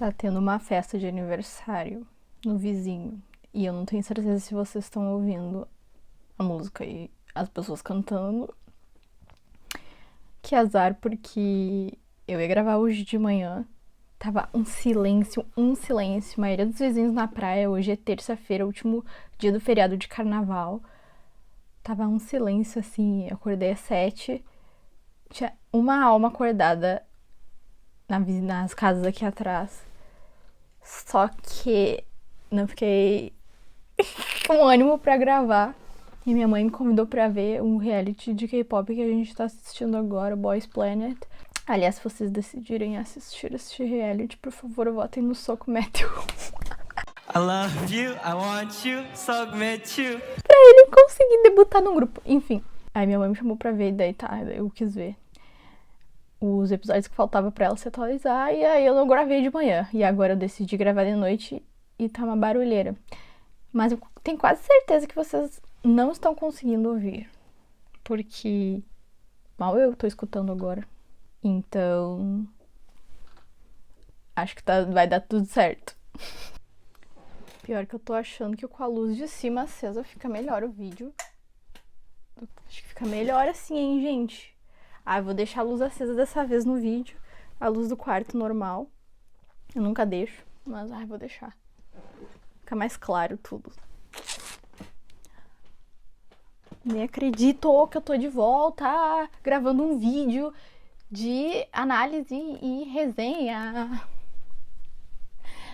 Tá tendo uma festa de aniversário no vizinho. E eu não tenho certeza se vocês estão ouvindo a música e as pessoas cantando. Que azar, porque eu ia gravar hoje de manhã. Tava um silêncio. A maioria dos vizinhos na praia. Hoje é terça-feira, último dia do feriado de carnaval. Tava um silêncio assim. Eu acordei às 7. Tinha uma alma acordada nas casas aqui atrás. Só que não fiquei com ânimo pra gravar. E minha mãe me convidou pra ver um reality de K-pop que a gente tá assistindo agora, Boys Planet. Aliás, se vocês decidirem assistir este reality, por favor, votem no Soco Matthew. I love you, I want you, Soco Matthew. Pra ele conseguir debutar no grupo. Enfim. Aí minha mãe me chamou pra ver, e daí tá, eu quis ver os episódios que faltava pra ela se atualizar, e aí eu não gravei de manhã. E agora eu decidi gravar de noite e tá uma barulheira. Mas eu tenho quase certeza que vocês não estão conseguindo ouvir. Porque mal eu tô escutando agora. Então, acho que vai dar tudo certo. Pior que eu tô achando que com a luz de cima acesa fica melhor o vídeo. Acho que fica melhor assim, hein, gente? Ah, eu vou deixar a luz acesa dessa vez no vídeo. A luz do quarto normal. Eu nunca deixo, mas vou deixar. Fica mais claro tudo. Nem acredito que eu tô de volta gravando um vídeo de análise e resenha.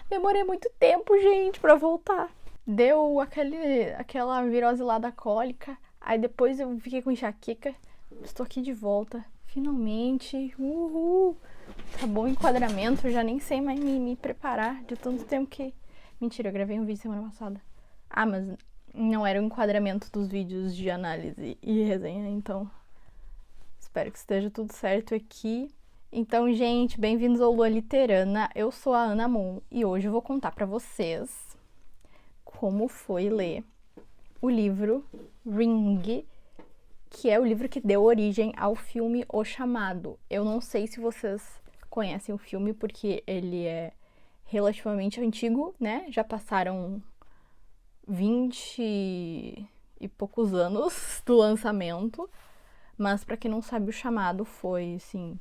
Demorei muito tempo, gente, pra voltar. Deu aquela virose lá da cólica. Aí depois eu fiquei com enxaqueca. Estou aqui de volta. Finalmente. Uhul. Tá bom o enquadramento. Eu já nem sei mais me preparar de tanto tempo que... Mentira, eu gravei um vídeo semana passada. Ah, mas não era o enquadramento dos vídeos de análise e resenha, então... Espero que esteja tudo certo aqui. Então, gente, bem-vindos ao Lua Literana. Eu sou a Ana Moon e hoje eu vou contar pra vocês como foi ler o livro Ring, que é o livro que deu origem ao filme O Chamado. Eu não sei se vocês conhecem o filme, porque ele é relativamente antigo, né? Já passaram 20 e poucos anos do lançamento. Mas pra quem não sabe, O Chamado foi, assim,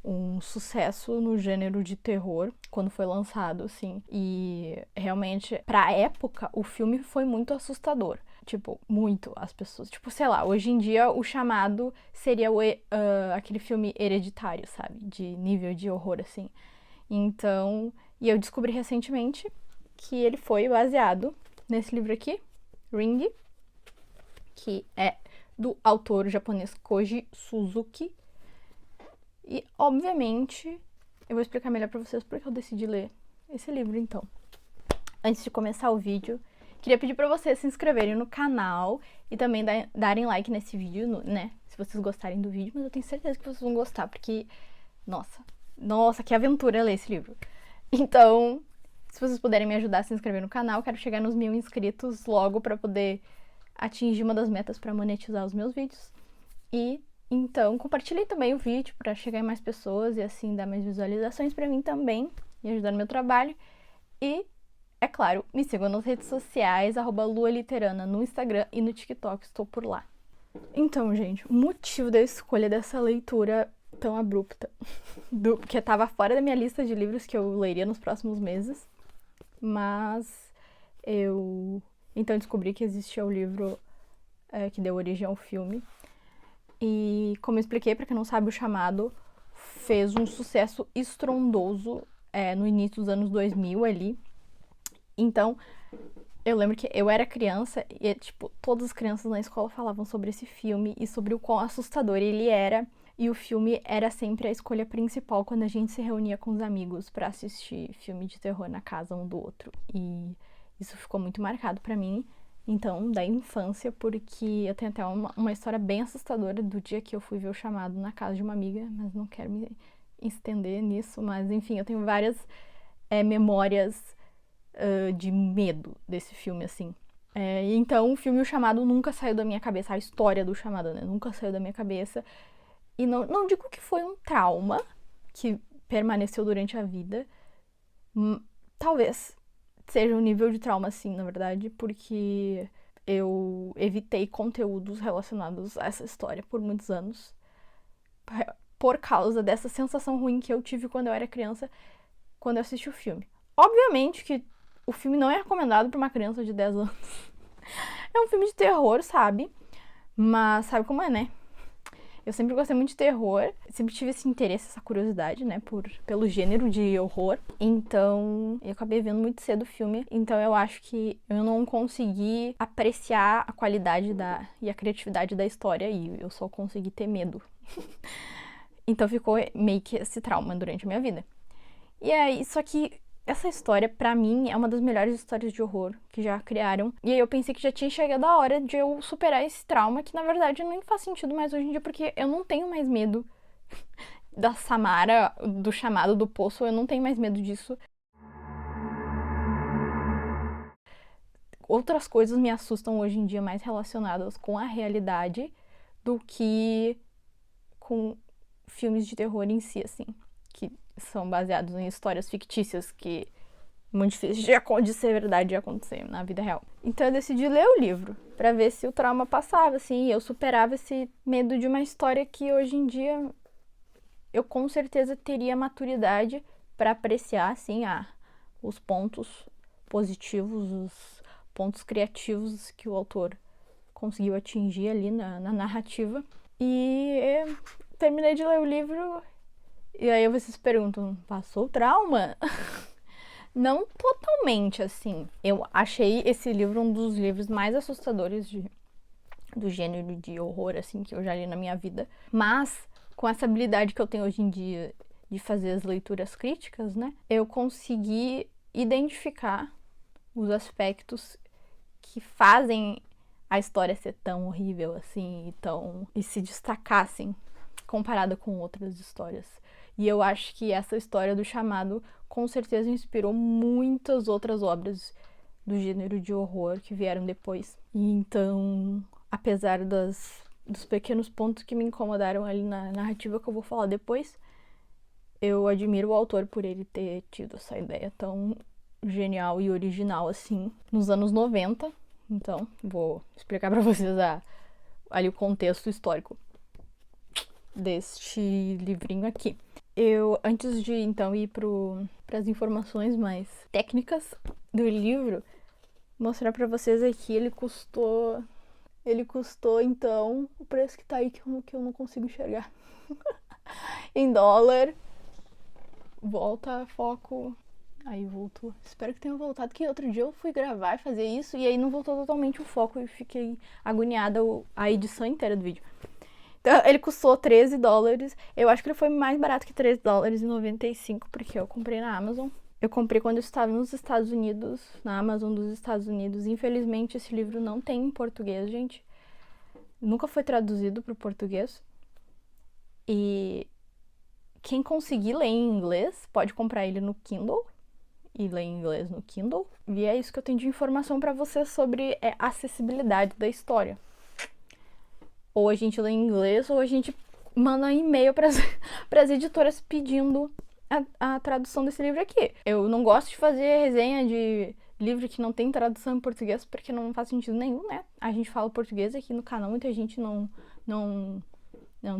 um sucesso no gênero de terror quando foi lançado, assim. E realmente, pra época, o filme foi muito assustador. Tipo, muito as pessoas. Tipo, sei lá, hoje em dia O Chamado seria aquele filme Hereditário, sabe? De nível de horror, assim. Então, e eu descobri recentemente que ele foi baseado nesse livro aqui, Ring, que é do autor japonês Koji Suzuki. E, obviamente, eu vou explicar melhor pra vocês porque eu decidi ler esse livro, então. Antes de começar o vídeo, queria pedir pra vocês se inscreverem no canal e também darem like nesse vídeo, né? Se vocês gostarem do vídeo, mas eu tenho certeza que vocês vão gostar, porque... Nossa, que aventura ler esse livro. Então, se vocês puderem me ajudar a se inscrever no canal, quero chegar nos 1000 inscritos logo pra poder atingir uma das metas pra monetizar os meus vídeos. E, então, compartilhem também o vídeo pra chegar em mais pessoas e assim dar mais visualizações pra mim também e ajudar no meu trabalho. E, é claro, me sigam nas redes sociais, @lualiterana no Instagram e no TikTok, estou por lá. Então, gente, o motivo da escolha dessa leitura tão abrupta, que estava fora da minha lista de livros que eu leria nos próximos meses, mas eu então descobri que existia o livro que deu origem ao filme. E, como eu expliquei, pra quem não sabe, O Chamado fez um sucesso estrondoso no início dos anos 2000 ali. Então, eu lembro que eu era criança e, tipo, todas as crianças na escola falavam sobre esse filme e sobre o quão assustador ele era. E o filme era sempre a escolha principal quando a gente se reunia com os amigos pra assistir filme de terror na casa um do outro. E isso ficou muito marcado pra mim, então, da infância, porque eu tenho até uma história bem assustadora do dia que eu fui ver O Chamado na casa de uma amiga, mas não quero me estender nisso. Mas, enfim, eu tenho várias memórias de medo desse filme, assim. Então, o filme O Chamado nunca saiu da minha cabeça, a história do Chamado, né? Nunca saiu da minha cabeça. E não digo que foi um trauma que permaneceu durante a vida, Talvez seja um nível de trauma, sim, na verdade, porque eu evitei conteúdos relacionados a essa história por muitos anos, por causa dessa sensação ruim que eu tive quando eu era criança, quando eu assisti o filme. Obviamente que o filme não é recomendado pra uma criança de 10 anos. É um filme de terror, sabe? Mas sabe como é, né? Eu sempre gostei muito de terror, sempre tive esse interesse, essa curiosidade, né, pelo gênero de horror. Então, eu acabei vendo muito cedo o filme. Então, eu acho que eu não consegui apreciar a qualidade e a criatividade da história e eu só consegui ter medo. Então, ficou meio que esse trauma durante a minha vida. E aí, só que essa história, pra mim, é uma das melhores histórias de horror que já criaram. E aí eu pensei que já tinha chegado a hora de eu superar esse trauma, que na verdade não faz sentido mais hoje em dia, porque eu não tenho mais medo da Samara, do chamado do poço, eu não tenho mais medo disso. Outras coisas me assustam hoje em dia mais relacionadas com a realidade do que com filmes de terror em si, assim, que são baseados em histórias fictícias que muito difícil de ser verdade, de acontecer na vida real. Então eu decidi ler o livro pra ver se o trauma passava, assim, e eu superava esse medo de uma história que hoje em dia eu com certeza teria maturidade pra apreciar, assim, os pontos positivos, os pontos criativos que o autor conseguiu atingir ali na narrativa. E terminei de ler o livro e aí vocês perguntam, passou o trauma? Não totalmente, assim. Eu achei esse livro um dos livros mais assustadores do gênero de horror, assim, que eu já li na minha vida. Mas, com essa habilidade que eu tenho hoje em dia de fazer as leituras críticas, né? Eu consegui identificar os aspectos que fazem a história ser tão horrível, assim, e se destacar, assim, comparada com outras histórias. E eu acho que essa história do chamado com certeza inspirou muitas outras obras do gênero de horror que vieram depois. E então, apesar dos pequenos pontos que me incomodaram ali na narrativa que eu vou falar depois, eu admiro o autor por ele ter tido essa ideia tão genial e original assim nos anos 90. Então, vou explicar pra vocês ali o contexto histórico deste livrinho aqui. Eu, antes de então ir para as informações mais técnicas do livro, mostrar para vocês aqui, ele custou então o preço que tá aí que eu não consigo enxergar. Em dólar. Volta, foco. Aí voltou. Espero que tenha voltado, que outro dia eu fui gravar e fazer isso e aí não voltou totalmente o foco e fiquei agoniada a edição inteira do vídeo. Então, ele custou $13. Eu acho que ele foi mais barato que $13,95, porque eu comprei na Amazon. Eu comprei quando eu estava nos Estados Unidos, na Amazon dos Estados Unidos. Infelizmente, esse livro não tem em português, gente. Nunca foi traduzido para o português. E quem conseguir ler em inglês, pode comprar ele no Kindle e ler em inglês no Kindle. E é isso que eu tenho de informação para vocês sobre a acessibilidade da história. Ou a gente lê em inglês, ou a gente manda um e-mail para as editoras pedindo a tradução desse livro aqui. Eu não gosto de fazer resenha de livro que não tem tradução em português, porque não faz sentido nenhum, né? A gente fala português aqui no canal, muita gente não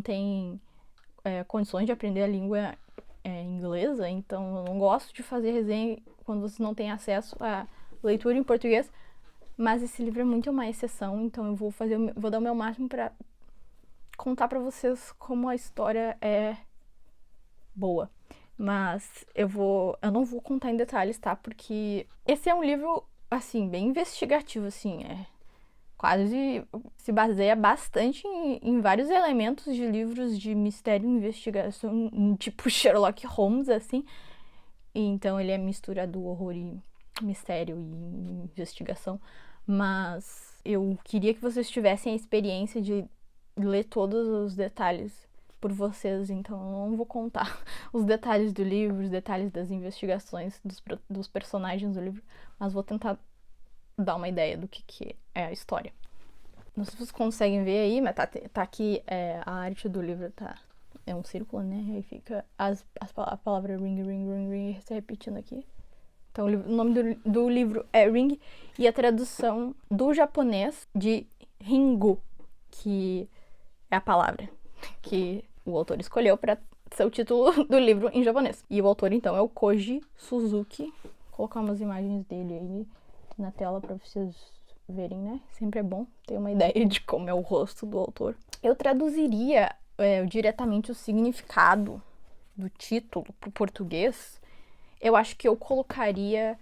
tem condições de aprender a língua inglesa, então eu não gosto de fazer resenha quando você não tem acesso à leitura em português. Mas esse livro é muito uma exceção, então eu vou dar o meu máximo pra contar pra vocês como a história é boa. Mas eu não vou contar em detalhes, tá? Porque esse é um livro, assim, bem investigativo, assim, quase se baseia bastante em vários elementos de livros de mistério e investigação, tipo Sherlock Holmes, assim. E então ele é mistura do horror e mistério e investigação, mas eu queria que vocês tivessem a experiência de ler todos os detalhes por vocês, então eu não vou contar os detalhes do livro, os detalhes das investigações dos personagens do livro, mas vou tentar dar uma ideia do que é a história. Não sei se vocês conseguem ver aí, mas tá aqui a arte do livro, é um círculo, né? Aí fica a palavra ring, ring, ring, ring se repetindo aqui. Então, o nome do livro é Ring, e a tradução do japonês de Ringu, que é a palavra que o autor escolheu para ser o título do livro em japonês. E o autor, então, é o Koji Suzuki. Vou colocar umas imagens dele aí na tela para vocês verem, né? Sempre é bom ter uma ideia de como é o rosto do autor. Eu traduziria diretamente o significado do título para o português. Eu acho que eu colocaria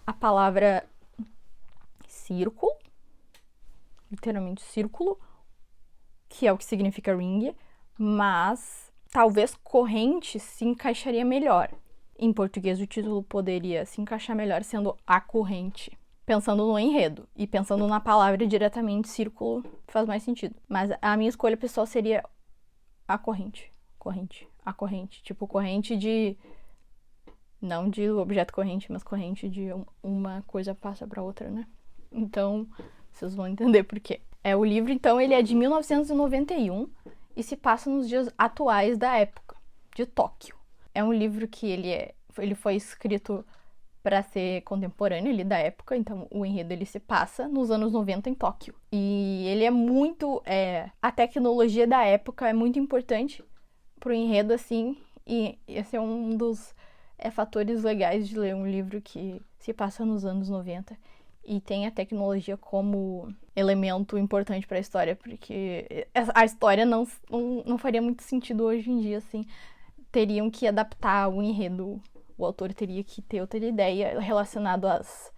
a palavra círculo, literalmente círculo, que é o que significa ring, mas talvez corrente se encaixaria melhor. Em português, o título poderia se encaixar melhor sendo a corrente. Pensando no enredo e pensando na palavra diretamente, círculo faz mais sentido. Mas a minha escolha pessoal seria a corrente. A corrente. Tipo, corrente de... Não de objeto corrente, mas corrente de uma coisa passa para outra, né? Então, vocês vão entender por quê. O livro, então, ele é de 1991 e se passa nos dias atuais da época, de Tóquio. É um livro que ele foi escrito para ser contemporâneo ali da época, então o enredo ele se passa nos anos 90 em Tóquio. E ele é muito... a tecnologia da época é muito importante pro enredo, assim, e esse é um dos fatores legais de ler um livro que se passa nos anos 90 e tem a tecnologia como elemento importante para a história, porque a história não faria muito sentido hoje em dia, assim. Teriam que adaptar o enredo, o autor teria que ter outra ideia relacionada aos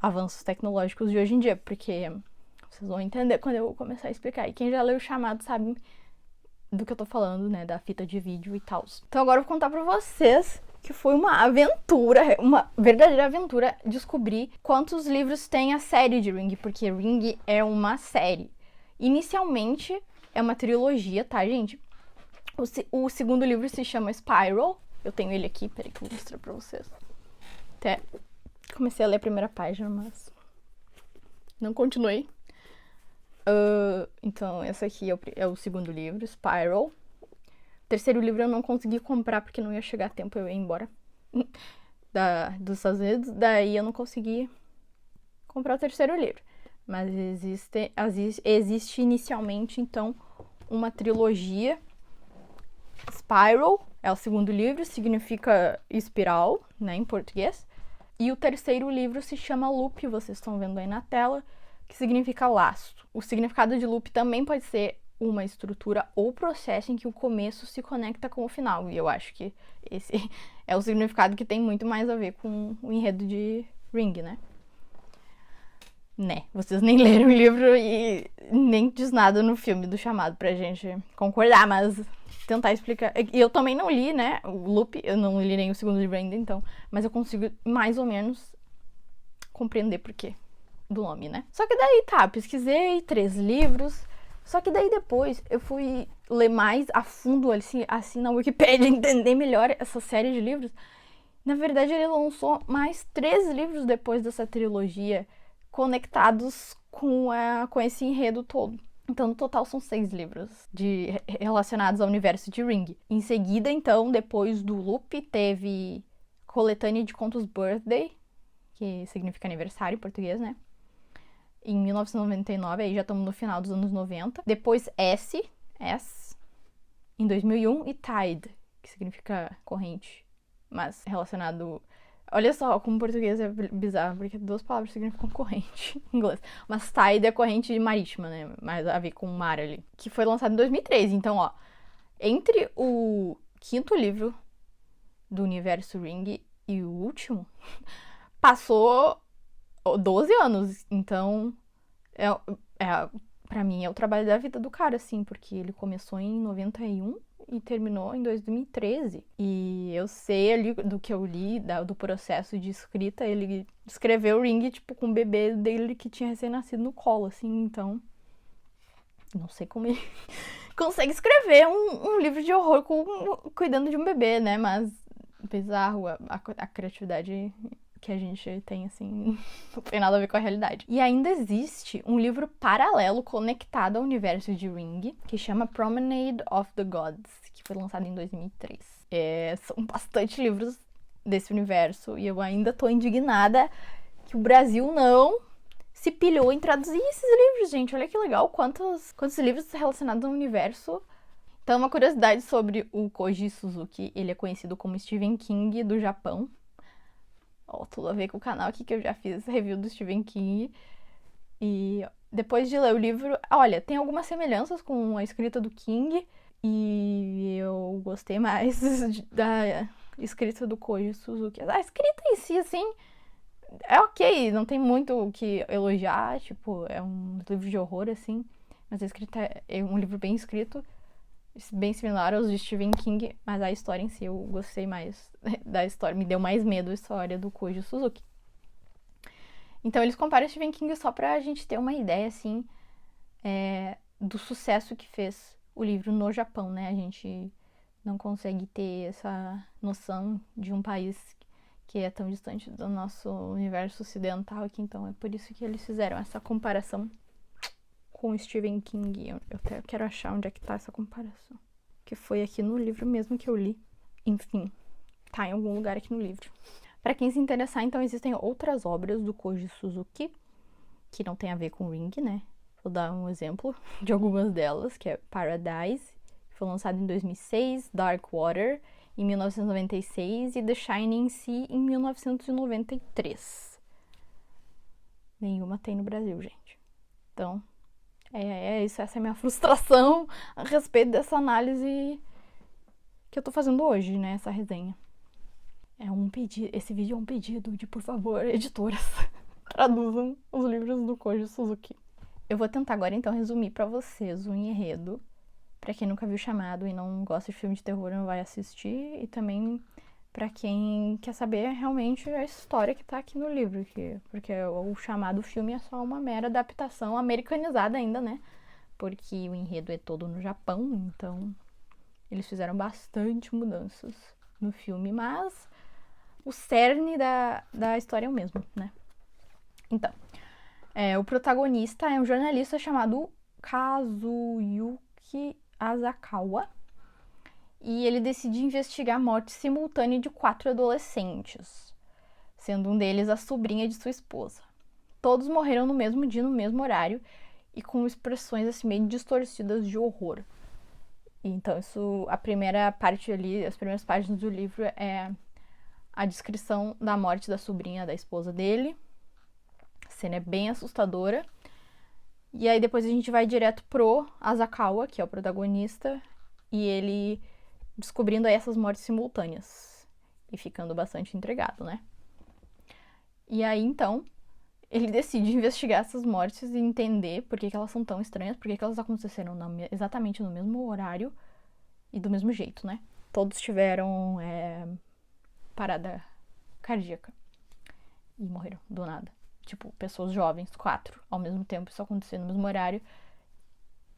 avanços tecnológicos de hoje em dia, porque vocês vão entender quando eu começar a explicar. E quem já leu o Chamado sabe do que eu tô falando, né, da fita de vídeo e tal. Então agora eu vou contar pra vocês que foi uma aventura, uma verdadeira aventura, descobrir quantos livros tem a série de Ring, porque Ring é uma série. Inicialmente é uma trilogia, tá, gente? O segundo livro se chama Spiral. Eu tenho ele aqui, peraí que eu vou mostrar pra vocês. Até comecei a ler a primeira página, mas não continuei. Então, esse aqui é o segundo livro, Spiral. O terceiro livro eu não consegui comprar porque não ia chegar a tempo, eu ia embora dos Estados Unidos. Daí eu não consegui comprar o terceiro livro. Mas existe inicialmente, então, uma trilogia. Spiral é o segundo livro, significa espiral, né, em português. E o terceiro livro se chama Loop, vocês estão vendo aí na tela, que significa laço. O significado de loop também pode ser uma estrutura ou processo em que o começo se conecta com o final. E eu acho que esse é o significado que tem muito mais a ver com o enredo de Ring, né? Vocês nem leram o livro e nem diz nada no filme do Chamado pra gente concordar, mas tentar explicar. E eu também não li, né, o Loop, eu não li nem o segundo livro ainda, então, mas eu consigo mais ou menos compreender por quê do nome, né? Só que daí, pesquisei 3 livros, só que daí depois eu fui ler mais a fundo, assim na Wikipedia, entender melhor essa série de livros. Na verdade, ele lançou mais 3 livros depois dessa trilogia, conectados com esse enredo todo. Então, no total, são 6 livros relacionados ao universo de Ring. Em seguida, então, depois do Loop, teve Coletânea de Contos Birthday, que significa aniversário em português, né? Em 1999, aí já estamos no final dos anos 90. Depois S, em 2001, e Tide, que significa corrente, mas relacionado... Olha só como o português é bizarro, porque 2 palavras significam corrente em inglês. Mas Tide é corrente marítima, né? Mais a ver com o mar ali. Que foi lançado em 2003. Então, ó, entre o 5º livro do universo Ring e o último, passou 12 anos. Então, pra mim, é o trabalho da vida do cara, assim, porque ele começou em 91 e terminou em 2013. E eu sei ali do que eu li, do processo de escrita, ele escreveu o Ring, tipo, com o bebê dele que tinha recém-nascido no colo, assim, então... Não sei como ele consegue escrever um livro de horror cuidando de um bebê, né? Mas bizarro, a criatividade que a gente tem, assim, não tem nada a ver com a realidade. E ainda existe um livro paralelo conectado ao universo de Ring, que chama Promenade of the Gods, que foi lançado em 2003. São bastante livros desse universo. E eu ainda tô indignada que o Brasil não se pilhou em traduzir esses livros, gente. Olha que legal, quantos livros relacionados ao universo. Então, uma curiosidade sobre o Koji Suzuki. Ele é conhecido como Stephen King do Japão. Ó, tudo a ver com o canal aqui que eu já fiz review do Stephen King. E depois de ler o livro, olha, tem algumas semelhanças com a escrita do King. E eu gostei mais da escrita do Koji Suzuki. A escrita em si, assim, é ok, não tem muito o que elogiar. Tipo, é um livro de horror, assim. Mas a escrita é um livro bem escrito, bem similar aos de Stephen King. Mas a história em si, eu gostei mais da história. Me deu mais medo a história do Koji Suzuki. Então, eles comparam Stephen King só pra gente ter uma ideia, assim, do sucesso que fez o livro no Japão, né? A gente não consegue ter essa noção de um país que é tão distante do nosso universo ocidental aqui. Então, é por isso que eles fizeram essa comparação com o Stephen King. Eu até quero achar onde é que tá essa comparação. Que foi aqui no livro mesmo que eu li. Enfim, tá em algum lugar aqui no livro. Para quem se interessar, então, existem outras obras do Koji Suzuki que não tem a ver com Ring, né? Vou dar um exemplo de algumas delas, que é Paradise, que foi lançado em 2006, Dark Water, em 1996, e The Shining Sea, em 1993. Nenhuma tem no Brasil, gente. Então, é isso. Essa é a minha frustração a respeito dessa análise que eu tô fazendo hoje, né? Essa resenha. Esse vídeo é um pedido de, por favor, editoras, traduzam os livros do Koji Suzuki. Eu vou tentar agora, então, resumir pra vocês o enredo. Pra quem nunca viu Chamado e não gosta de filme de terror, não vai assistir. E também pra quem quer saber realmente a história que tá aqui no livro. Porque o Chamado filme é só uma mera adaptação americanizada ainda, né? Porque o enredo é todo no Japão, então eles fizeram bastante mudanças no filme. Mas o cerne da história é o mesmo, né? Então, o protagonista é um jornalista chamado Kazuyuki Asakawa. E ele decide investigar a morte simultânea de 4 adolescentes, sendo um deles a sobrinha de sua esposa. Todos morreram no mesmo dia, no mesmo horário, e com expressões assim meio distorcidas de horror. Então, a primeira parte ali, as primeiras páginas do livro é a descrição da morte da sobrinha da esposa dele. A cena é bem assustadora. E aí depois a gente vai direto pro Asakawa, que é o protagonista, e ele descobrindo aí essas mortes simultâneas e ficando bastante intrigado, né? E aí, então, ele decide investigar essas mortes e entender por que elas são tão estranhas, por que elas aconteceram exatamente no mesmo horário e do mesmo jeito, né? Todos tiveram parada cardíaca e morreram do nada. Tipo, pessoas jovens, 4 ao mesmo tempo, isso acontecer no mesmo horário.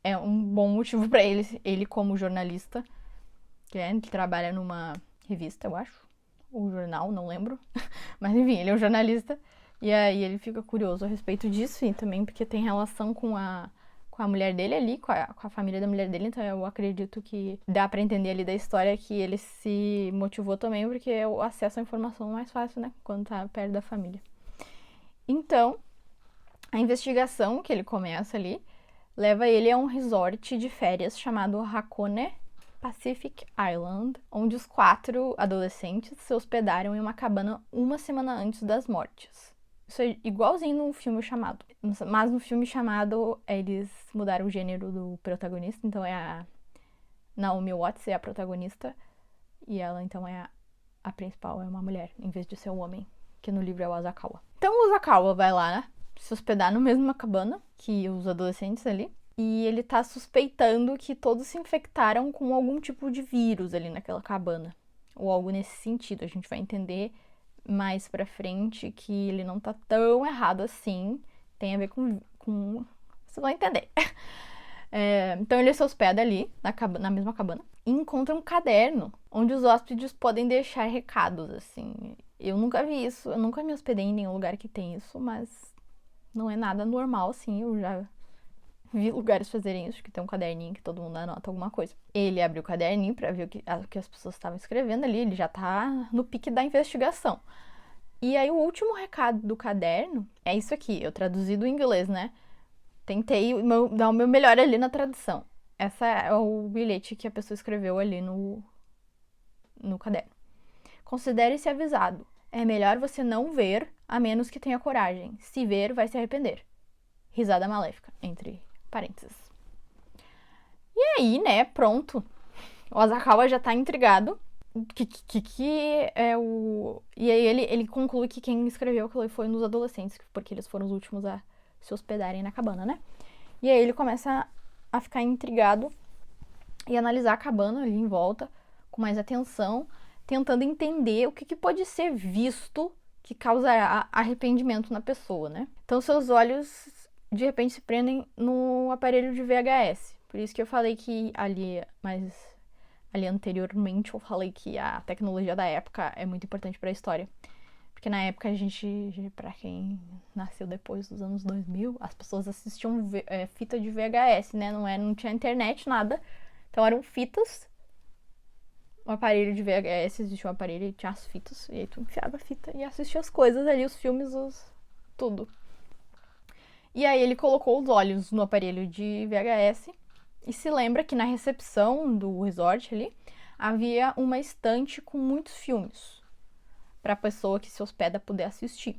É um bom motivo pra ele como jornalista, que ele trabalha numa revista, eu acho, ou jornal, não lembro. Mas enfim, ele é um jornalista, e aí ele fica curioso a respeito disso, e também porque tem relação com a mulher dele ali, com a família da mulher dele. Então eu acredito que dá pra entender ali da história que ele se motivou também, porque é o acesso à informação mais fácil, né, quando tá perto da família. Então, a investigação que ele começa ali leva ele a um resort de férias chamado Hakone Pacific Island, onde os 4 adolescentes se hospedaram em uma cabana uma semana antes das mortes. Isso é igualzinho no filme Chamado. Mas no filme Chamado, eles mudaram o gênero do protagonista. Então é a Naomi Watts, é a protagonista. E ela, então, é a principal, é uma mulher, em vez de ser um homem, que no livro é o Asakawa. Então o Asakawa vai lá, né, se hospedar na mesma cabana que os adolescentes ali. E ele tá suspeitando que todos se infectaram com algum tipo de vírus ali naquela cabana. Ou algo nesse sentido. A gente vai entender mais pra frente que ele não tá tão errado assim. Tem a ver com... Vocês vão entender. Então ele se hospeda ali, na mesma cabana, e encontra um caderno onde os hóspedes podem deixar recados, assim. Eu nunca vi isso, eu nunca me hospedei em nenhum lugar que tem isso, mas não é nada normal, assim. Eu já vi lugares fazerem isso, que tem um caderninho que todo mundo anota alguma coisa. Ele abriu o caderninho pra ver o que as pessoas estavam escrevendo ali, ele já tá no pique da investigação. E aí o último recado do caderno é isso aqui, eu traduzi do inglês, né? Tentei dar o meu melhor ali na tradução. Essa é o bilhete que a pessoa escreveu ali no caderno. Considere-se avisado. É melhor você não ver, a menos que tenha coragem. Se ver, vai se arrepender. Risada maléfica, entre parênteses. E aí, né, pronto. O Asakawa já tá intrigado. Que é o... E aí ele conclui que quem escreveu aquilo foi nos adolescentes, porque eles foram os últimos a se hospedarem na cabana, né? E aí ele começa a ficar intrigado e analisar a cabana ali em volta com mais atenção, tentando entender o que pode ser visto que causará arrependimento na pessoa, né? Então seus olhos de repente se prendem no aparelho de VHS. Por isso que eu falei que ali anteriormente eu falei que a tecnologia da época é muito importante para a história. Porque na época a gente, pra quem nasceu depois dos anos 2000, as pessoas assistiam fita de VHS, né? Não tinha internet, nada. Então eram fitas. O aparelho de VHS, existia um aparelho e tinha as fitas. E aí tu enfiava a fita e assistia as coisas ali, os filmes, tudo. E aí ele colocou os olhos no aparelho de VHS e se lembra que na recepção do resort ali havia uma estante com muitos filmes para a pessoa que se hospeda poder assistir.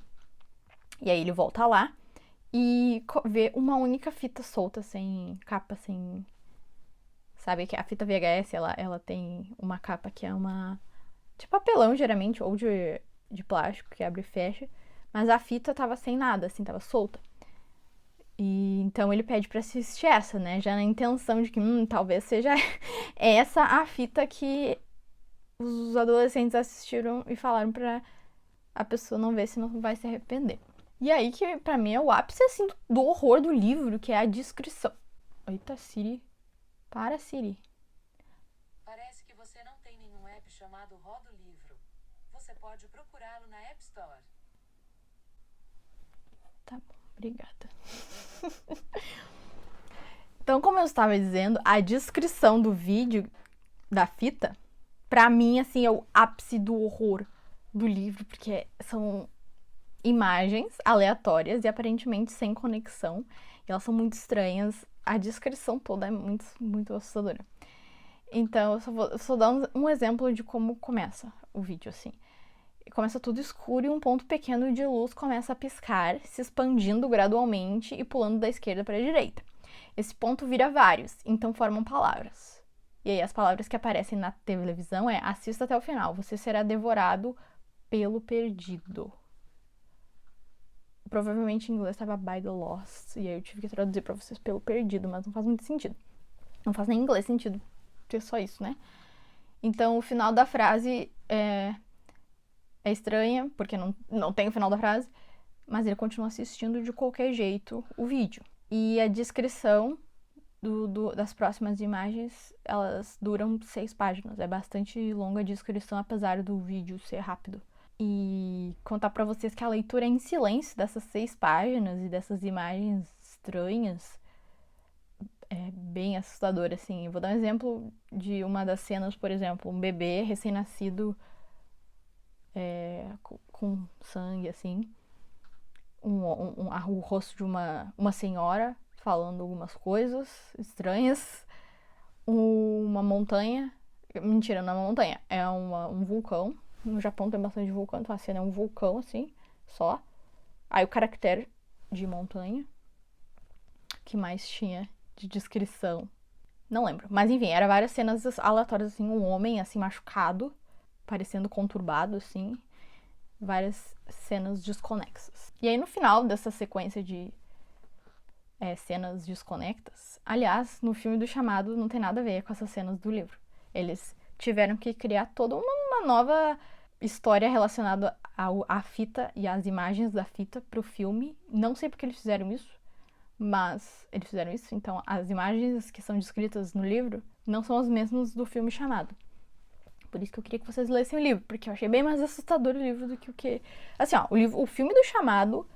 E aí ele volta lá e vê uma única fita solta, sem capa, sem... Sabe que a fita VHS, ela tem uma capa que é uma... de papelão, geralmente, ou de plástico, que abre e fecha. Mas a fita tava sem nada, assim, tava solta. E então ele pede pra assistir essa, né? Já na intenção de que talvez seja essa a fita que os adolescentes assistiram e falaram pra a pessoa não ver, senão vai se arrepender. E aí que pra mim é o ápice, assim, do horror do livro, que é a descrição. Eita, Siri. Para, Siri. Parece que você não tem nenhum app chamado Rodo Livro. Você pode procurá-lo na App Store. Tá bom, obrigada. Então, como eu estava dizendo, a descrição do vídeo da fita, pra mim, assim, é o ápice do horror do livro, porque são imagens aleatórias e aparentemente sem conexão, e elas são muito estranhas. A descrição toda é muito, muito assustadora. Então, eu só dar um exemplo de como começa o vídeo, assim. Começa tudo escuro e um ponto pequeno de luz começa a piscar, se expandindo gradualmente e pulando da esquerda para a direita. Esse ponto vira vários, então formam palavras. E aí as palavras que aparecem na televisão é: assista até o final, você será devorado pelo perdido. Provavelmente em inglês estava by the lost, e aí eu tive que traduzir pra vocês pelo perdido, mas não faz muito sentido. Não faz nem em inglês sentido ter só isso, né? Então o final da frase é estranha, porque não tem o final da frase, mas ele continua assistindo de qualquer jeito o vídeo. E a descrição das próximas imagens, elas duram 6 páginas. É bastante longa a descrição, apesar do vídeo ser rápido. E contar pra vocês que a leitura é em silêncio dessas 6 páginas e dessas imagens estranhas é bem assustador, assim. Eu vou dar um exemplo de uma das cenas, por exemplo, um bebê recém-nascido com sangue, assim. O rosto de uma senhora falando algumas coisas estranhas. Uma montanha. Mentira, não é uma montanha. É um vulcão. No Japão tem bastante vulcão, então a cena é um vulcão, assim, só. Aí o caractere de montanha. Que mais tinha de descrição? Não lembro. Mas enfim, eram várias cenas aleatórias, assim, um homem, assim, machucado, parecendo conturbado, assim. Várias cenas desconexas. E aí no final dessa sequência de cenas desconectas, aliás, no filme do Chamado não tem nada a ver com essas cenas do livro. Eles tiveram que criar toda uma nova história relacionada à fita e às imagens da fita pro filme. Não sei porque eles fizeram isso, mas eles fizeram isso. Então, as imagens que são descritas no livro não são as mesmas do filme Chamado. Por isso que eu queria que vocês lessem o livro, porque eu achei bem mais assustador o livro do que o que... Assim, ó, o filme do Chamado,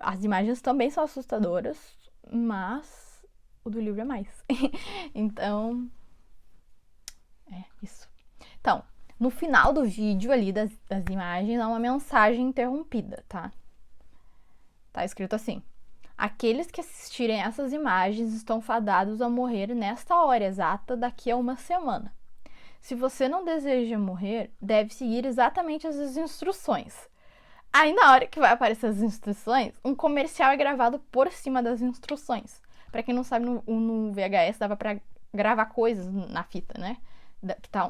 as imagens também são assustadoras, mas o do livro é mais. Então, é isso. Então, no final do vídeo ali das imagens, há uma mensagem interrompida, tá? Tá escrito assim: aqueles que assistirem essas imagens estão fadados a morrer nesta hora exata daqui a uma semana. Se você não deseja morrer, deve seguir exatamente as instruções. Aí, na hora que vai aparecer as instruções, um comercial é gravado por cima das instruções. Pra quem não sabe, no VHS dava pra gravar coisas na fita, né?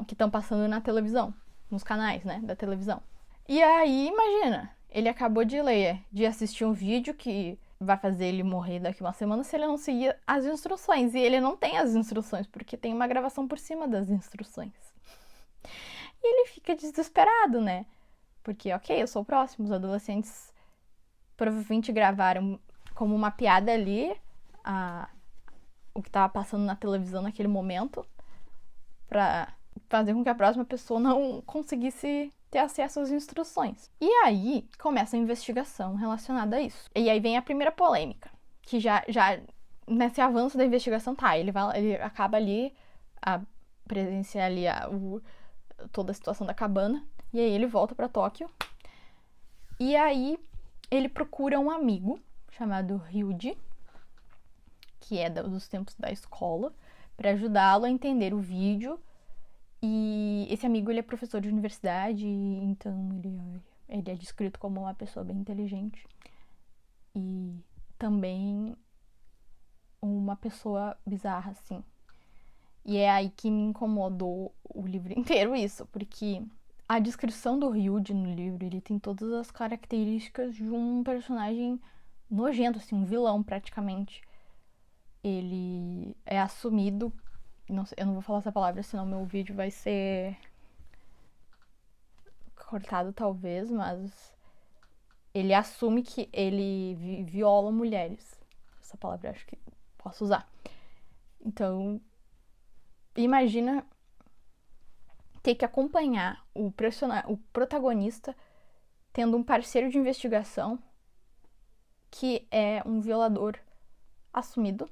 Que estão passando na televisão, nos canais, né, da televisão. E aí, imagina, ele acabou de assistir um vídeo que vai fazer ele morrer daqui uma semana se ele não seguir as instruções. E ele não tem as instruções, porque tem uma gravação por cima das instruções. E ele fica desesperado, né? Porque, ok, eu sou o próximo, os adolescentes provavelmente gravaram como uma piada ali o que estava passando na televisão naquele momento, pra fazer com que a próxima pessoa não conseguisse ter acesso às instruções. E aí começa a investigação relacionada a isso. E aí vem a primeira polêmica, que já nesse avanço da investigação, ele acaba ali a presenciar ali toda a situação da cabana, e aí ele volta para Tóquio. E aí ele procura um amigo chamado Ryuji, que é dos tempos da escola, para ajudá-lo a entender o vídeo. E esse amigo, ele é professor de universidade, então ele é descrito como uma pessoa bem inteligente. E também uma pessoa bizarra, assim. E é aí que me incomodou o livro inteiro isso, porque a descrição do Ryuji no livro, ele tem todas as características de um personagem nojento, assim, um vilão praticamente. Ele é assumido, eu não vou falar essa palavra, senão meu vídeo vai ser cortado talvez, mas ele assume que ele viola mulheres. Essa palavra eu acho que posso usar. Então, imagina ter que acompanhar o protagonista tendo um parceiro de investigação que é um violador assumido.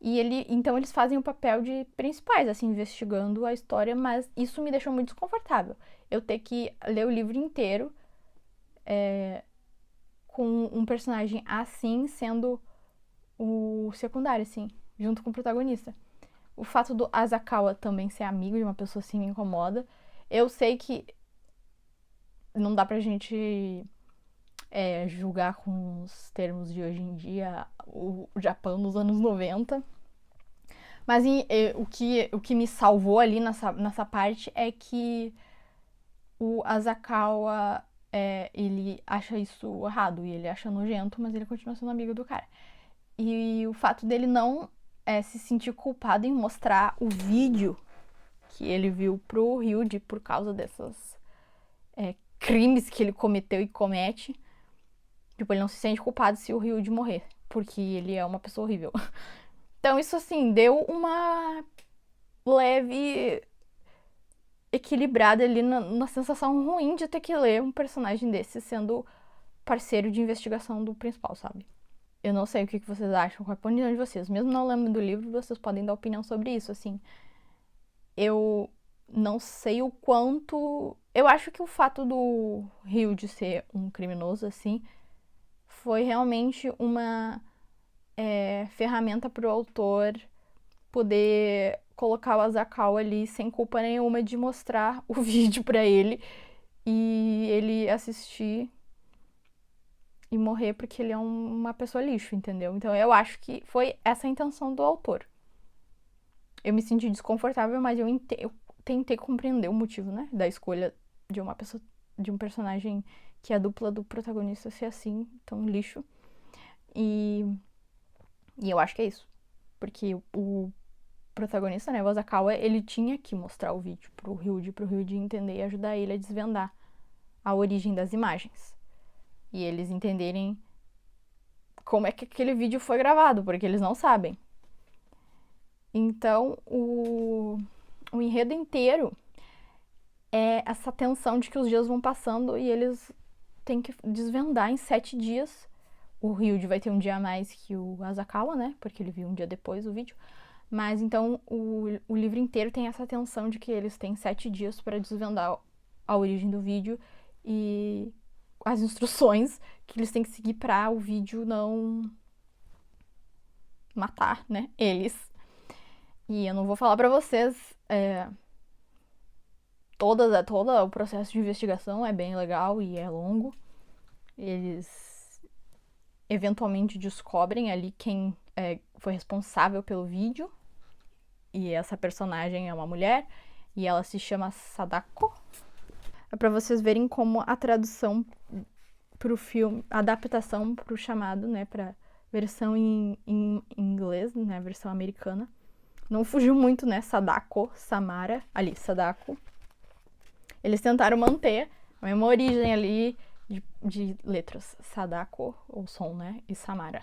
E então eles fazem o papel de principais, assim, investigando a história, mas isso me deixou muito desconfortável. Eu ter que ler o livro inteiro com um personagem assim sendo o secundário, assim, junto com o protagonista. O fato do Asakawa também ser amigo de uma pessoa assim me incomoda. Eu sei que não dá pra gente julgar com os termos de hoje em dia o Japão nos anos 90. Mas o que me salvou ali nessa parte é que o Asakawa, ele acha isso errado e ele acha nojento, mas ele continua sendo amigo do cara. E o fato dele não se sentir culpado em mostrar o vídeo que ele viu pro Ryuji por causa desses crimes que ele cometeu e comete. Tipo, ele não se sente culpado se o Ryuji morrer, porque ele é uma pessoa horrível. Então isso, assim, deu uma leve equilibrada ali na sensação ruim de ter que ler um personagem desse sendo parceiro de investigação do principal, sabe? Eu não sei o que vocês acham, qual é a opinião de vocês. Mesmo não lendo do livro, vocês podem dar opinião sobre isso, assim. Eu não sei o quanto... Eu acho que o fato do Ryuji ser um criminoso, assim, foi realmente uma ferramenta pro autor poder colocar o Asakawa ali sem culpa nenhuma de mostrar o vídeo pra ele e ele assistir e morrer porque ele é uma pessoa lixo, entendeu? Então eu acho que foi essa a intenção do autor. Eu me senti desconfortável, mas eu tentei compreender o motivo, né, da escolha de uma pessoa, de um personagem que é a dupla do protagonista ser assim, tão lixo. E eu acho que é isso. Porque o protagonista, né, o Asakawa, ele tinha que mostrar o vídeo pro Ryuji entender e ajudar ele a desvendar a origem das imagens. E eles entenderem como é que aquele vídeo foi gravado, porque eles não sabem. Então, o enredo inteiro é essa tensão de que os dias vão passando e eles têm que desvendar em 7 dias o Ryuji vai ter um dia a mais que o Asakawa, né? Porque ele viu um dia depois o vídeo. Mas então o livro inteiro tem essa tensão de que eles têm 7 dias para desvendar a origem do vídeo e as instruções que eles têm que seguir para o vídeo não matar, né, eles. E eu não vou falar pra vocês todo o processo de investigação é bem legal e é longo. Eles eventualmente descobrem ali quem foi responsável pelo vídeo. E essa personagem é uma mulher e ela se chama Sadako. É pra vocês verem como a tradução pro filme, a adaptação pro chamado, né, pra versão em inglês, né, versão americana. Não fugiu muito, né, Sadako, Samara, ali, Sadako. Eles tentaram manter a mesma origem ali de letras, Sadako, ou som, né, e Samara.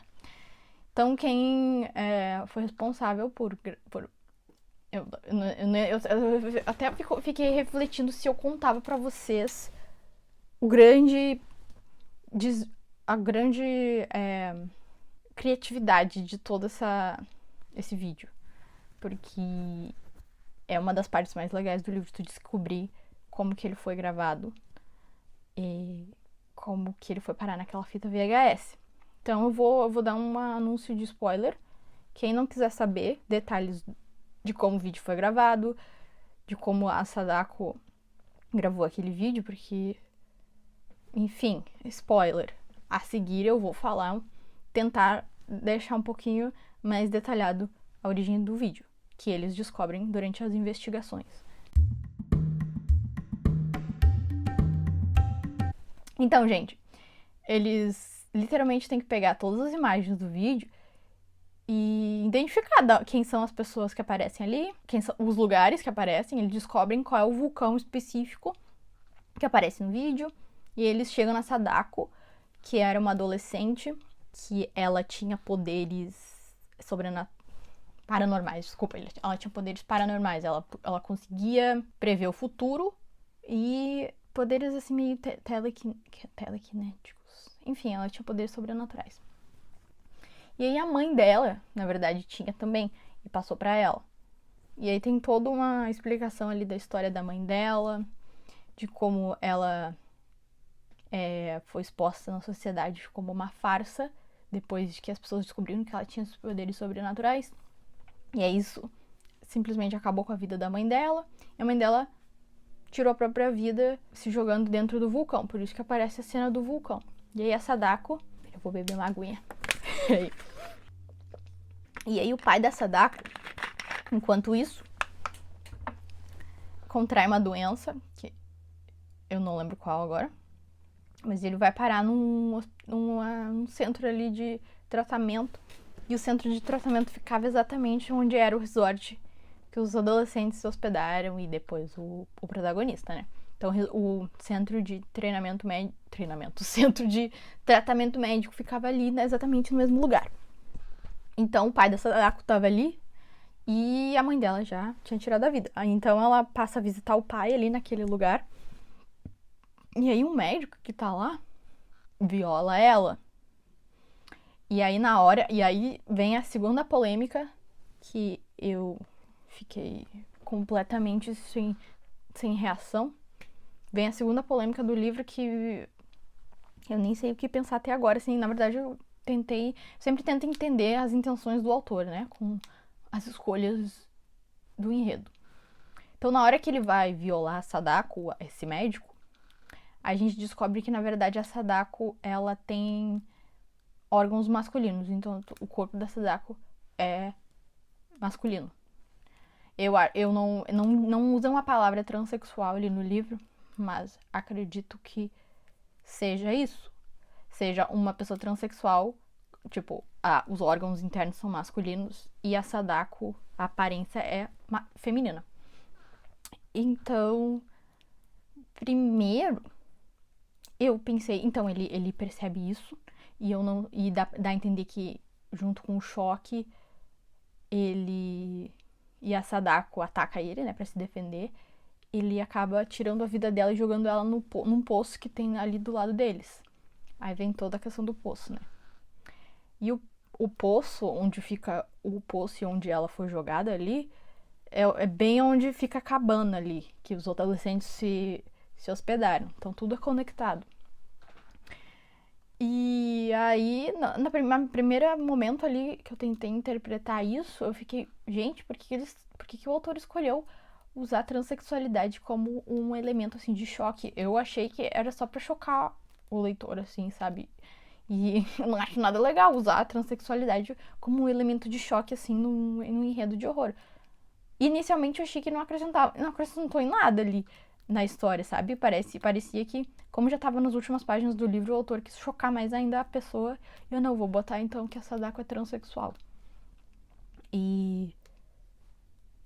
Então, quem foi responsável por eu até fiquei refletindo se eu contava pra vocês a grande criatividade de todo esse vídeo. Porque é uma das partes mais legais do livro, tu descobrir como que ele foi gravado e como que ele foi parar naquela fita VHS. Então eu vou dar um anúncio de spoiler. Quem não quiser saber detalhes de como o vídeo foi gravado, de como a Sadako gravou aquele vídeo, porque, enfim, spoiler. A seguir eu vou tentar deixar um pouquinho mais detalhado a origem do vídeo, que eles descobrem durante as investigações. Então, gente, eles literalmente têm que pegar todas as imagens do vídeo e identificar quem são as pessoas que aparecem ali, quem são os lugares que aparecem. Eles descobrem qual é o vulcão específico que aparece no vídeo. E eles chegam na Sadako, que era uma adolescente, que ela tinha poderes paranormais, desculpa. Ela tinha poderes paranormais. Ela conseguia prever o futuro e poderes assim meio telequinéticos. Enfim, ela tinha poderes sobrenaturais. E aí a mãe dela, na verdade, tinha também, e passou pra ela. E aí tem toda uma explicação ali da história da mãe dela, de como ela foi exposta na sociedade como uma farsa, depois de que as pessoas descobriram que ela tinha poderes sobrenaturais. E aí isso simplesmente acabou com a vida da mãe dela. E a mãe dela tirou a própria vida se jogando dentro do vulcão. Por isso que aparece a cena do vulcão. E aí a Sadako... Eu vou beber uma aguinha. E aí o pai da Sadako, enquanto isso, contrai uma doença, que eu não lembro qual agora, mas ele vai parar num centro ali de tratamento. E o centro de tratamento ficava exatamente onde era o resort que os adolescentes se hospedaram e depois o protagonista, né? Então o centro de o centro de tratamento médico ficava ali, né, exatamente no mesmo lugar. Então o pai da Sadako estava ali e a mãe dela já tinha tirado a vida. Então ela passa a visitar o pai ali naquele lugar. E aí um médico que tá lá viola ela. E aí vem a segunda polêmica, que eu fiquei completamente sem reação. Vem a segunda polêmica do livro, que eu nem sei o que pensar até agora. Assim, na verdade, eu sempre tento entender as intenções do autor, né? Com as escolhas do enredo. Então, na hora que ele vai violar a Sadako, esse médico, a gente descobre que, na verdade, a Sadako, ela tem órgãos masculinos. Então, o corpo da Sadako é masculino. Eu não usam a palavra transexual ali no livro, mas acredito que seja isso. Seja uma pessoa transexual, tipo, os órgãos internos são masculinos e a Sadako, a aparência é feminina. Então, primeiro, eu pensei, então ele percebe isso e dá a entender que junto com o choque ele e a Sadako ataca ele, né, pra se defender. Ele acaba tirando a vida dela e jogando ela num poço que tem ali do lado deles. Aí vem toda a questão do poço, né? E o poço, onde fica o poço e onde ela foi jogada ali, é bem onde fica a cabana ali, que os outros adolescentes se hospedaram. Então tudo é conectado. E aí, no primeiro momento ali que eu tentei interpretar isso, eu fiquei, gente, por que o autor escolheu usar a transexualidade como um elemento, assim, de choque? Eu achei que era só pra chocar o leitor, assim, sabe? E eu não acho nada legal usar a transexualidade como um elemento de choque, assim, num enredo de horror. Inicialmente eu achei que não acrescentou em nada ali na história, sabe? Parecia que, como já tava nas últimas páginas do livro, o autor quis chocar mais ainda a pessoa. E eu não vou botar então que a Sadako é transexual. E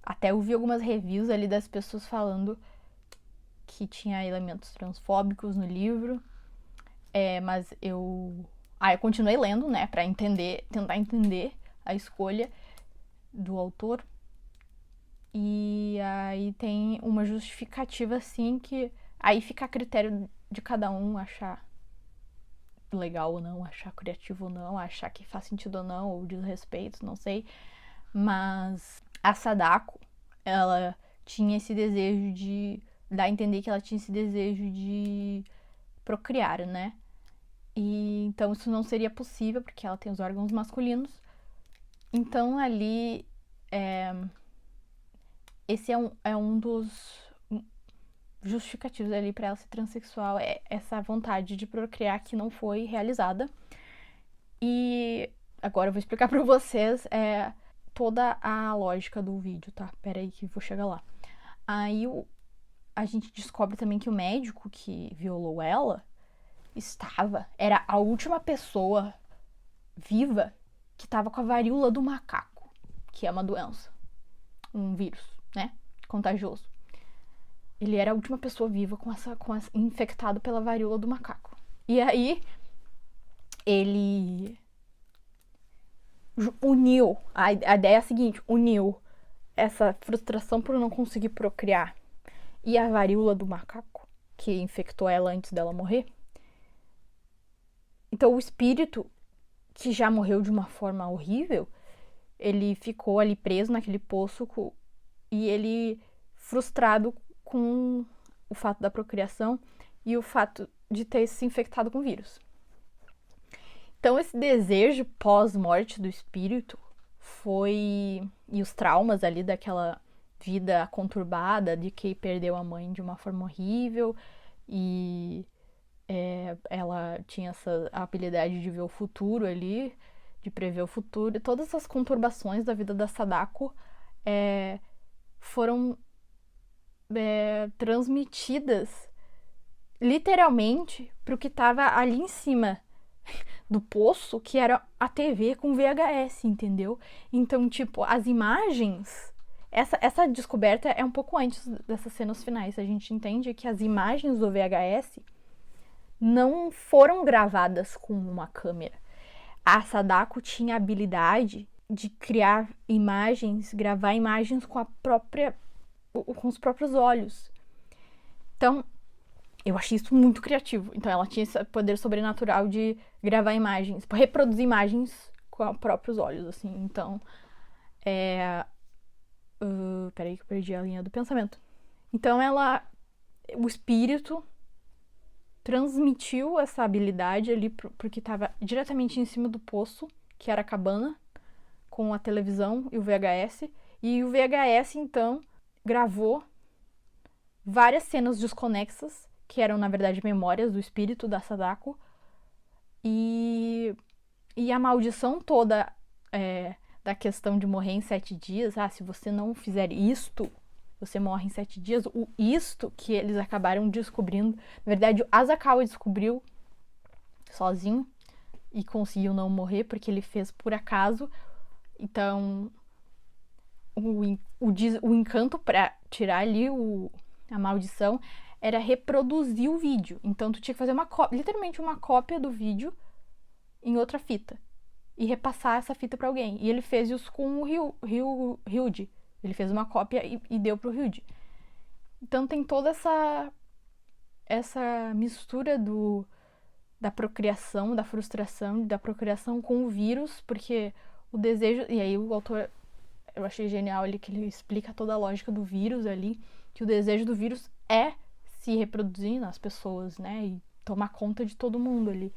até eu vi algumas reviews ali das pessoas falando que tinha elementos transfóbicos no livro. Mas eu continuei lendo, né, pra tentar entender a escolha do autor. E aí tem uma justificativa, assim, que aí fica a critério de cada um achar legal ou não, achar criativo ou não, achar que faz sentido ou não, ou desrespeito, não sei. Mas a Sadako, ela tinha esse desejo de dar a entender que ela tinha esse desejo de procriar, né? E então isso não seria possível, porque ela tem os órgãos masculinos. Então ali esse é um dos justificativos ali pra ela ser transexual, é essa vontade de procriar que não foi realizada. E agora eu vou explicar pra vocês toda a lógica do vídeo, tá? Pera aí que eu vou chegar lá. Aí a gente descobre também que o médico que violou ela era a última pessoa viva que estava com a varíola do macaco, que é uma doença, um vírus, né? Contagioso. Ele era a última pessoa viva infectado pela varíola do macaco. E aí, ele uniu, a ideia é a seguinte, uniu essa frustração por não conseguir procriar e a varíola do macaco, que infectou ela antes dela morrer. Então, o espírito, que já morreu de uma forma horrível, ele ficou ali preso naquele poço e ele frustrado com o fato da procriação e o fato de ter se infectado com vírus. Então, esse desejo pós-morte do espírito e os traumas ali daquela vida conturbada, de que perdeu a mãe de uma forma horrível e ela tinha essa habilidade de ver o futuro ali, de prever o futuro. E todas essas conturbações da vida da Sadako foram transmitidas literalmente pro que tava ali em cima do poço, que era a TV com VHS, entendeu? Então, tipo, as imagens... Essa descoberta é um pouco antes dessas cenas finais. A gente entende que as imagens do VHS não foram gravadas com uma câmera. A Sadako tinha a habilidade de criar imagens, gravar imagens com os próprios olhos. Então, eu achei isso muito criativo. Então, ela tinha esse poder sobrenatural de gravar imagens, reproduzir imagens com os próprios olhos, assim. Então, peraí que eu perdi a linha do pensamento. Então, o espírito transmitiu essa habilidade ali porque estava diretamente em cima do poço, que era a cabana, com a televisão e o VHS. E o VHS, então, gravou várias cenas desconexas, que eram, na verdade, memórias do espírito da Sadako. E a maldição toda da questão de morrer em 7 dias, se você não fizer isto, você morre em 7 dias. O isto que eles acabaram descobrindo, na verdade, o Asakawa descobriu sozinho e conseguiu não morrer, porque ele fez por acaso. Então, o encanto para tirar ali a maldição era reproduzir o vídeo. Então, tu tinha que fazer literalmente uma cópia do vídeo em outra fita e repassar essa fita para alguém. E ele fez isso com o Ryuji. Ele fez uma cópia e deu pro Ryuji. Então tem toda essa mistura da procriação, da frustração, da procriação com o vírus, porque o desejo... E aí o autor, eu achei genial ali que ele explica toda a lógica do vírus ali, que o desejo do vírus é se reproduzir nas pessoas, né? E tomar conta de todo mundo ali.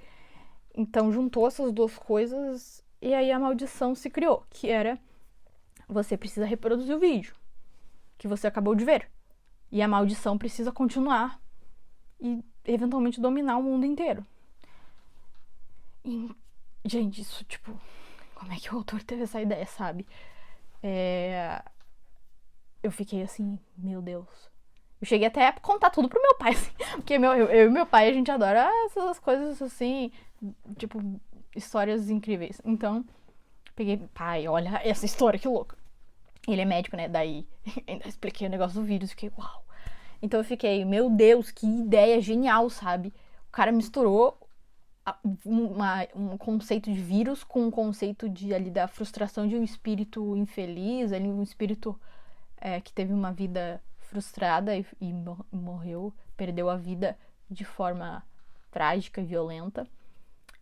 Então juntou essas duas coisas e aí a maldição se criou, que era você precisa reproduzir o vídeo que você acabou de ver. E a maldição precisa continuar e eventualmente dominar o mundo inteiro. E, gente, isso, tipo, como é que o autor teve essa ideia, sabe? Eu fiquei assim, meu Deus. Eu cheguei até a contar tudo pro meu pai, assim, porque eu e meu pai, a gente adora essas coisas assim, tipo, histórias incríveis. Então, peguei, pai, olha essa história, que louca. Ele é médico, né? Daí, ainda expliquei o negócio do vírus, fiquei, uau. Então eu fiquei, meu Deus, que ideia genial, sabe? O cara misturou um conceito de vírus com um conceito ali da frustração de um espírito infeliz, ali um espírito que teve uma vida frustrada e morreu, perdeu a vida de forma trágica e violenta,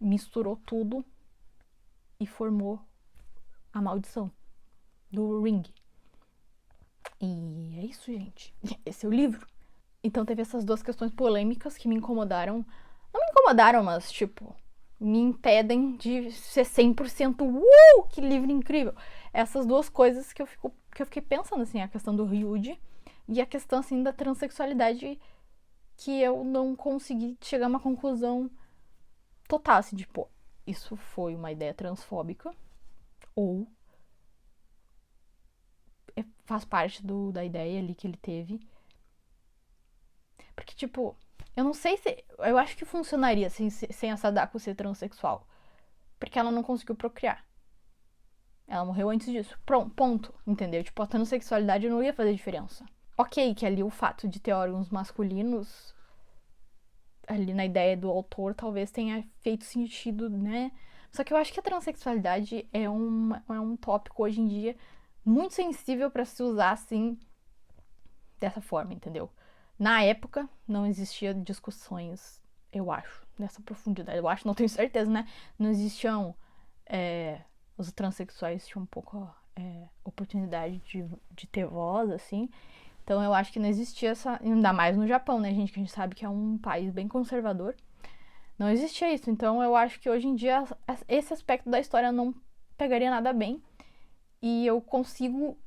misturou tudo e formou a maldição do Ring. E é isso, gente. Esse é o livro. Então teve essas duas questões polêmicas que me incomodaram. Não me incomodaram, mas, tipo, me impedem de ser 100% que livro incrível. Essas duas coisas que eu fiquei pensando, assim, a questão do Ryuji e a questão, assim, da transexualidade, que eu não consegui chegar a uma conclusão total, assim, de, pô, isso foi uma ideia transfóbica ou faz parte da ideia ali que ele teve. Porque, tipo, eu não sei se... Eu acho que funcionaria sem a Sadako ser transexual. Porque ela não conseguiu procriar. Ela morreu antes disso. Pronto, ponto. Entendeu? Tipo, a transexualidade não ia fazer diferença. Ok, que ali o fato de ter órgãos masculinos, ali na ideia do autor, talvez tenha feito sentido, né? Só que eu acho que a transexualidade é um tópico hoje em dia muito sensível pra se usar assim, dessa forma, entendeu? Na época, não existia discussões, eu acho, nessa profundidade. Eu acho, não tenho certeza, né? Não existiam... os transexuais tinham um pouco oportunidade de ter voz, assim. Então, eu acho que não existia essa... Ainda mais no Japão, né, gente? Que a gente sabe que é um país bem conservador. Não existia isso. Então, eu acho que hoje em dia, esse aspecto da história não pegaria nada bem. E eu consigo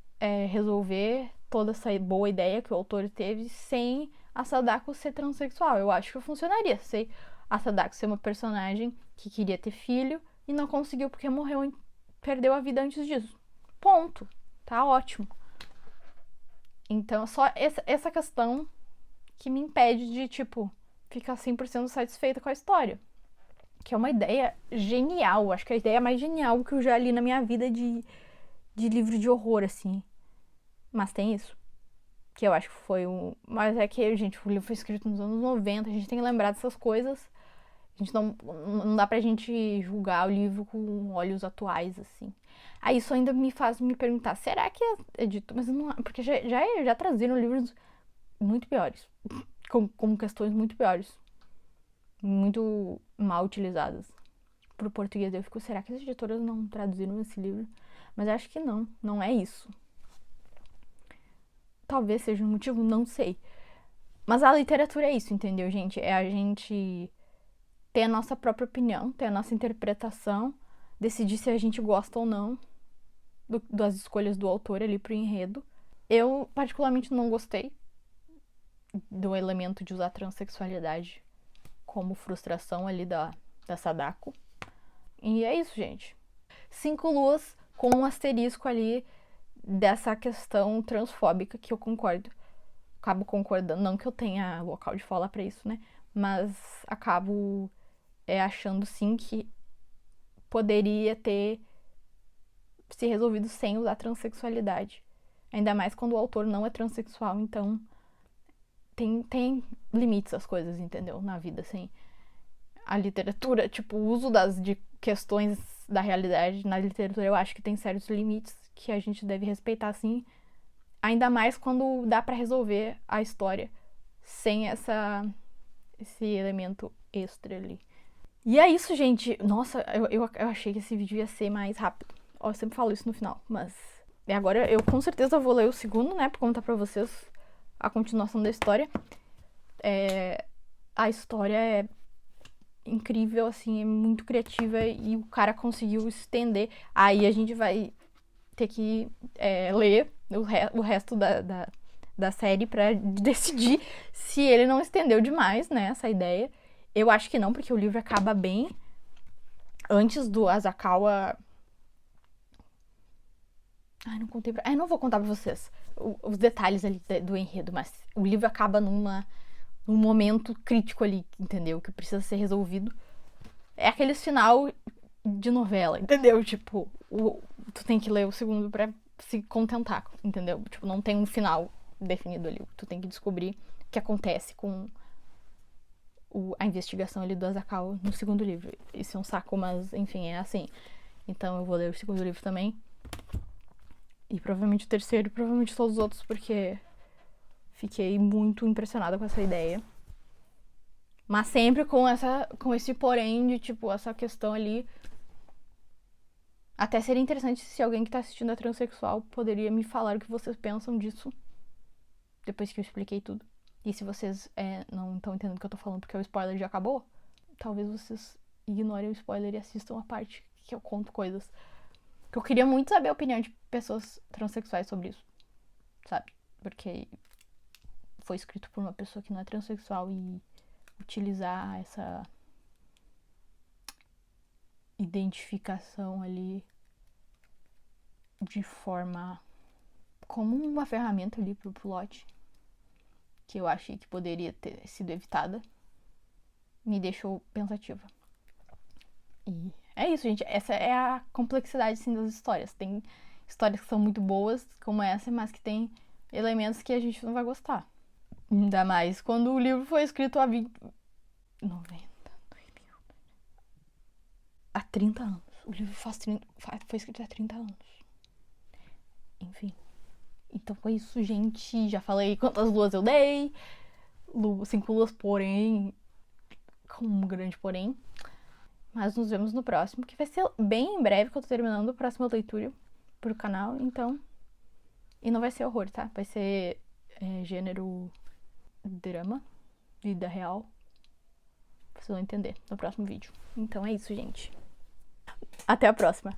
resolver toda essa boa ideia que o autor teve sem a Sadako ser transexual. Eu acho que funcionaria se a Sadako ser uma personagem que queria ter filho e não conseguiu porque morreu, perdeu a vida antes disso. Ponto. Tá ótimo. Então, só essa questão que me impede de, tipo, ficar 100% satisfeita com a história. Que é uma ideia genial. Acho que é a ideia mais genial que eu já li na minha vida de livro de horror, assim. Mas tem isso. Que eu acho que foi Mas é que, gente, o livro foi escrito nos anos 90, a gente tem que lembrar dessas coisas. A gente não dá pra gente julgar o livro com olhos atuais, assim. Aí isso ainda me faz me perguntar, será que é dito? Mas não... Porque já traduziram livros muito piores. Com questões muito piores. Muito mal utilizadas pro português. Eu fico, será que as editoras não traduziram esse livro? Mas acho que não é isso. Talvez seja um motivo, não sei. Mas a literatura é isso, entendeu, gente? É a gente ter a nossa própria opinião, ter a nossa interpretação, decidir se a gente gosta ou não das escolhas do autor ali pro enredo. Eu, particularmente, não gostei do elemento de usar a transexualidade como frustração ali da Sadako. E é isso, gente. 5 luas com um asterisco ali dessa questão transfóbica que eu concordo. Acabo concordando, não que eu tenha local de fala pra isso, né? Mas acabo achando sim que poderia ter se resolvido sem usar transexualidade. Ainda mais quando o autor não é transexual, então tem limites as coisas, entendeu? Na vida, assim. A literatura, tipo, o uso de questões da realidade na literatura, eu acho que tem certos limites que a gente deve respeitar, sim. Ainda mais quando dá pra resolver a história sem esse elemento extra ali. E é isso, gente. Nossa, eu achei que esse vídeo ia ser mais rápido. Ó, eu sempre falo isso no final, mas... E agora eu com certeza vou ler o segundo, né? Pra contar pra vocês a continuação da história. A história é incrível, assim, é muito criativa e o cara conseguiu estender. Aí a gente vai ter que ler o resto da série pra decidir se ele não estendeu demais, né, essa ideia. Eu acho que não, porque o livro acaba bem antes do Asakawa... Ai, não contei pra... não vou contar pra vocês os detalhes ali do enredo, mas o livro acaba num momento crítico ali, entendeu? Que precisa ser resolvido. É aquele final de novela, entendeu? Tipo, tu tem que ler o segundo pra se contentar, entendeu? Tipo, não tem um final definido ali. Tu tem que descobrir o que acontece com a investigação ali do Asakawa no segundo livro. Isso é um saco, mas enfim, é assim. Então eu vou ler o segundo livro também. E provavelmente o terceiro e provavelmente todos os outros, porque fiquei muito impressionada com essa ideia. Mas sempre com esse porém de, tipo, essa questão ali. Até seria interessante se alguém que tá assistindo é transexual poderia me falar o que vocês pensam disso. Depois que eu expliquei tudo. E se vocês não estão entendendo o que eu tô falando porque o spoiler já acabou, talvez vocês ignorem o spoiler e assistam a parte que eu conto coisas. Eu queria muito saber a opinião de pessoas transexuais sobre isso, sabe? Porque foi escrito por uma pessoa que não é transexual e utilizar essa identificação ali de forma como uma ferramenta ali pro plot, que eu achei que poderia ter sido evitada, me deixou pensativa. E é isso, gente. Essa é a complexidade, assim, das histórias. Tem histórias que são muito boas, como essa, mas que tem elementos que a gente não vai gostar. Ainda mais quando o livro foi escrito há 30 anos. O livro foi escrito há 30 anos. Enfim. Então foi isso, gente. Já falei quantas luas eu dei. 5 luas, porém... Com um grande porém. Mas nos vemos no próximo, que vai ser bem em breve, que eu tô terminando a próxima leitura pro canal, então... E não vai ser horror, tá? Vai ser gênero drama, vida real. Vocês vão entender no próximo vídeo. Então é isso, gente. Até a próxima.